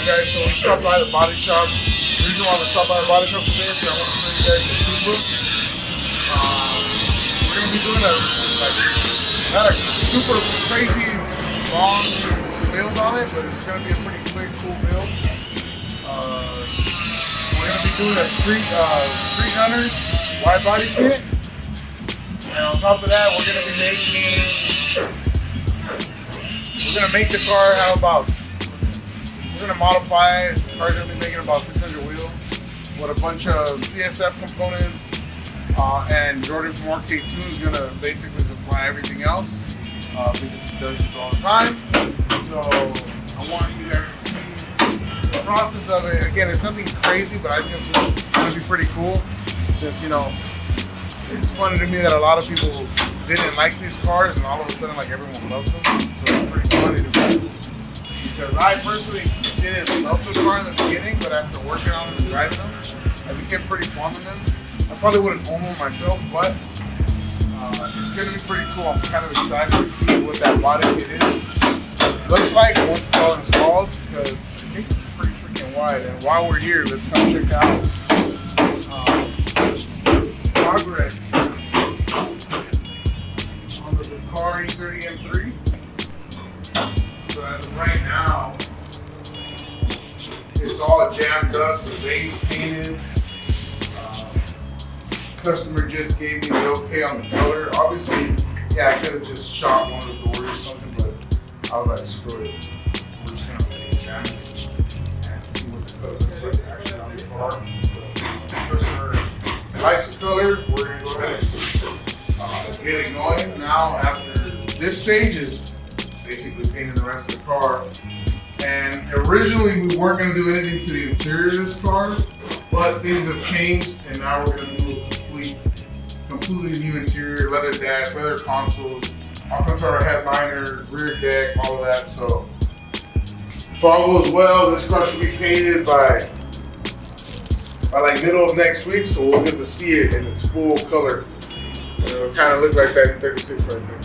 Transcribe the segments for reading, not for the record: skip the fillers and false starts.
guys? So we stopped by the body shop. The reason why we stopped by the body shop today is I want to show you guys the Supra. We're going to be doing not a super crazy long build on it, but it's going to be a pretty quick, cool build. We're going to be doing a street hunter wide body kit. And on top of that, we're going to be make the car have about, we're going to modify it. The car's going to be making about 600 wheels with a bunch of CSF components, and Jordan from RK2 is going to basically supply everything else, because he does this all the time. So I want you guys to see the process of it. Again, it's nothing crazy, but I think it's going to be pretty cool, since, you know, it's funny to me that a lot of people didn't like these cars, and all of a sudden, like, everyone loves them. So it's pretty funny to me, because I personally didn't love the car in the beginning, but after working on them and driving them, I became pretty fond of them. I probably wouldn't own one myself, but it's going to be pretty cool. I'm kind of excited to see what that body kit is. Looks like once it's all installed, because I think it's pretty freaking wide. And while we're here, let's come check out progress on the car E30 M3. So as of right now, it's all jammed up, the base painted. Customer just gave me the okay on the color. Obviously, yeah, I could have just shot one of the doors or something, but I was like, screw it. We're just gonna make it jam and see what the color looks like actually on the car. Customer likes the color. We're gonna go ahead and get it going. Now, after this stage is basically painting the rest of the car. And originally we weren't going to do anything to the interior of this car, but things have changed, and now we're going to do a completely new interior, leather dash, leather consoles, Alcantara headliner, rear deck, all of that. So if all goes well, this car should be painted by like middle of next week, so we'll get to see it in its full color. And it'll kind of look like that in 36 right there.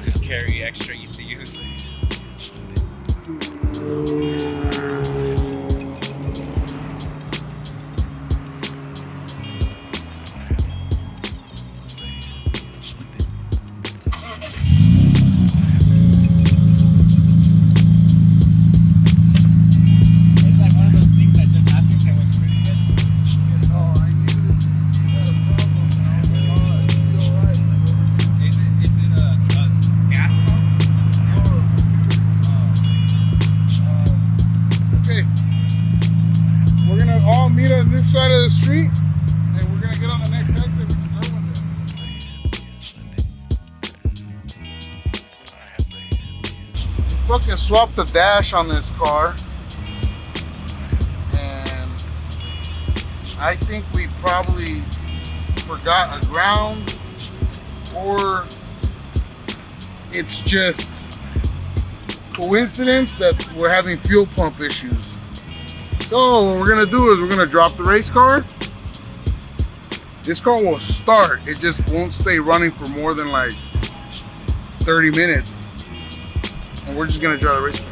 Just carry extra ECUs. Meet on this side of the street, and we're gonna get on the next exit, which is Irwindale. We fucking swapped the dash on this car, and I think we probably forgot a ground, or it's just coincidence that we're having fuel pump issues. So what we're gonna do is we're gonna drop the race car. This car will start, it just won't stay running for more than like 30 minutes. And we're just gonna drive the race car.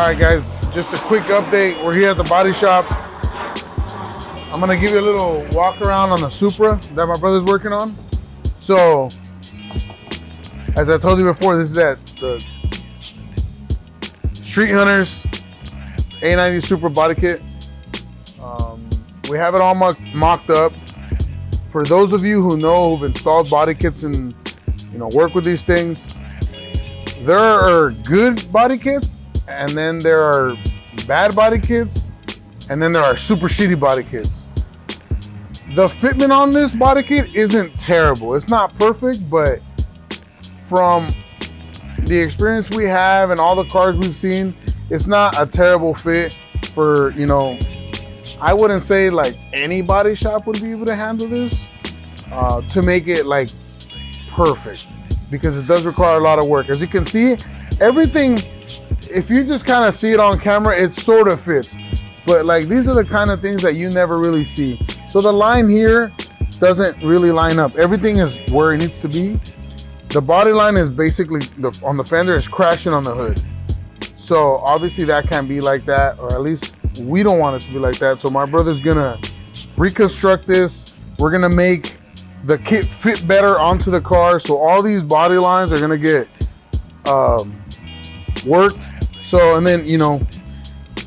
All right, guys, just a quick update. We're here at the body shop. I'm gonna give you a little walk around on the Supra that my brother's working on. So, as I told you before, this is the Street Hunters E30 Supra body kit. We have it all mocked up. For those of you who know, who've installed body kits and work with these things, there are good body kits, and then there are bad body kits, and then there are super shitty body kits. The fitment on this body kit isn't terrible. It's not perfect, but from the experience we have and all the cars we've seen, it's not a terrible fit for, I wouldn't say like any body shop would be able to handle this to make it like perfect, because it does require a lot of work. As you can see, everything, if you just kind of see it on camera, it sort of fits. But like, these are the kind of things that you never really see. So the line here doesn't really line up. Everything is where it needs to be. The body line is basically, on the fender, is crashing on the hood. So obviously that can't be like that, or at least we don't want it to be like that. So my brother's gonna reconstruct this. We're gonna make the kit fit better onto the car. So all these body lines are gonna get worked. So, and then,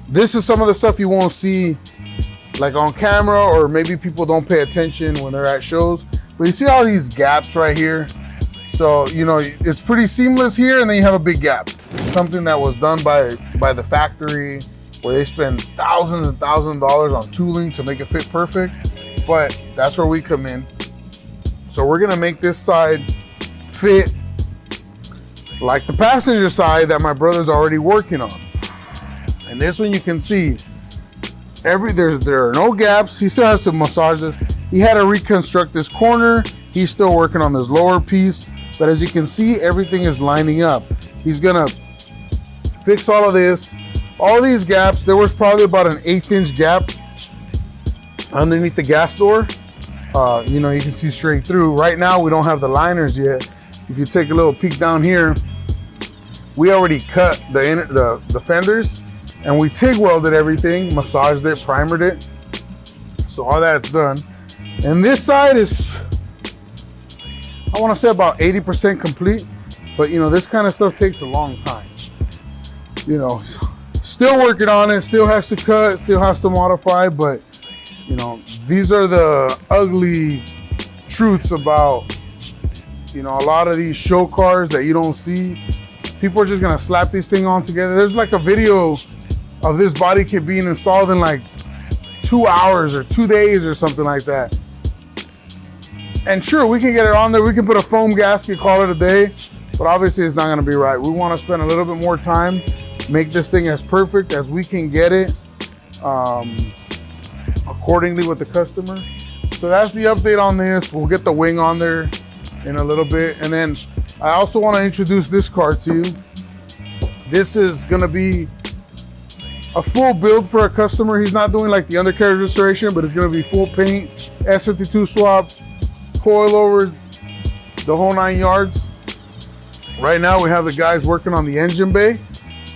this is some of the stuff you won't see like on camera, or maybe people don't pay attention when they're at shows. But you see all these gaps right here? So, it's pretty seamless here, and then you have a big gap. Something that was done by the factory, where they spend thousands and thousands of dollars on tooling to make it fit perfect. But that's where we come in. So we're gonna make this side fit like the passenger side that my brother's already working on. And this one, you can see there are no gaps. He still has to massage this. He had to reconstruct this corner. He's still working on this lower piece, but as you can see, everything is lining up. He's gonna fix all of this. All these gaps, there was probably about an 1/8" gap underneath the gas door. You can see straight through. Right now, we don't have the liners yet. If you take a little peek down here, we already cut the fenders, and we TIG welded everything, massaged it, primered it. So all that's done. And this side is, I want to say, about 80% complete. But this kind of stuff takes a long time. Still working on it, still has to cut, still has to modify, but these are the ugly truths about a lot of these show cars that you don't see. People are just gonna slap these things on together. There's like a video of this body kit being installed in like 2 hours or 2 days or something like that. And sure, we can get it on there, we can put a foam gasket, call it a day, but obviously it's not gonna be right. We wanna spend a little bit more time, make this thing as perfect as we can get it, accordingly with the customer. So that's the update on this. We'll get the wing on there in a little bit. And then I also want to introduce this car to you. This is going to be a full build for a customer. He's not doing like the undercarriage restoration, but it's going to be full paint, S52 swap, coilover, the whole 9 yards. Right now we have the guys working on the engine bay.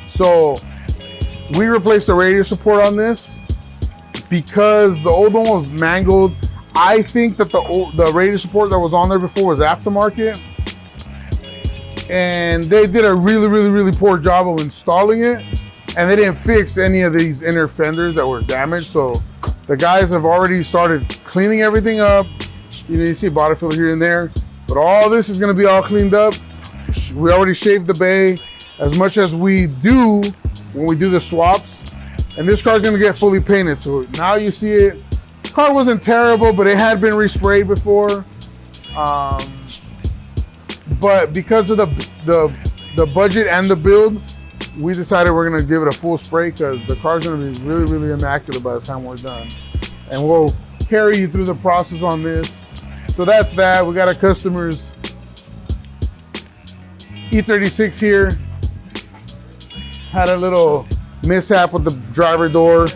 So we replaced the radiator support on this because the old one was mangled. I think that the radiator support that was on there before was aftermarket, and they did a really poor job of installing it, and they didn't fix any of these inner fenders that were damaged. So the guys have already started cleaning everything up. You see body filler here and there, but all this is going to be all cleaned up. We already shaved the bay as much as we do when we do the swaps, and this car's going to get fully painted. So now you see it. Car wasn't terrible, but it had been resprayed before. But because of the budget and the build, we decided we're gonna give it a full spray, because the car's gonna be really immaculate by the time we're done. And we'll carry you through the process on this. So that's that. We got our customers E36 here. Had a little mishap with the driver door.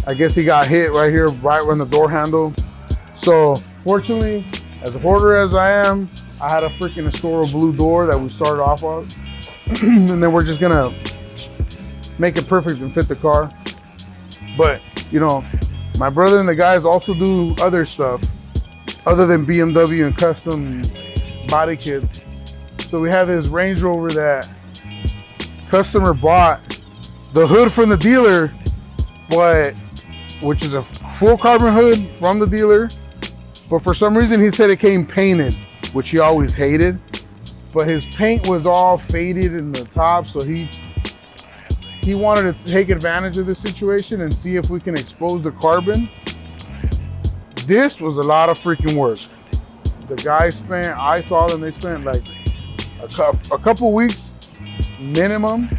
I guess he got hit right here, right on the door handle. So fortunately, as a hoarder as I am, I had a freaking Astoro blue door that we started off on. And then we're just gonna make it perfect and fit the car. But, you know, my brother and the guys also do other stuff other than BMW and custom body kits. So we have this Range Rover that customer bought the hood from the dealer, which is a full carbon hood from the dealer. But for some reason he said it came painted, which he always hated. But his paint was all faded in the top, so he wanted to take advantage of the situation and see if we can expose the carbon. This was a lot of freaking work. The guys I saw them, they spent like a couple weeks minimum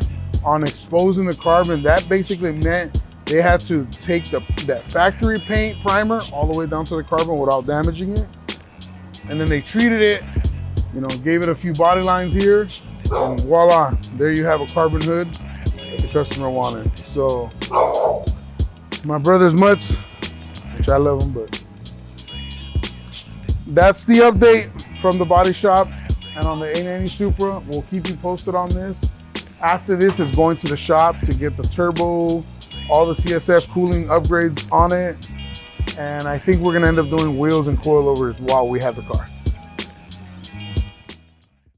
on exposing the carbon. That basically meant they had to take that factory paint primer all the way down to the carbon without damaging it. And then they treated it, you know, gave it a few body lines here, and voila, there you have a carbon hood that the customer wanted. So my brother's mutts, which I love them, but that's the update from the body shop and on the E30 Supra. We'll keep you posted on this. After this is going to the shop to get the turbo, all the CSF cooling upgrades on it. And I think we're gonna end up doing wheels and coilovers while we have the car.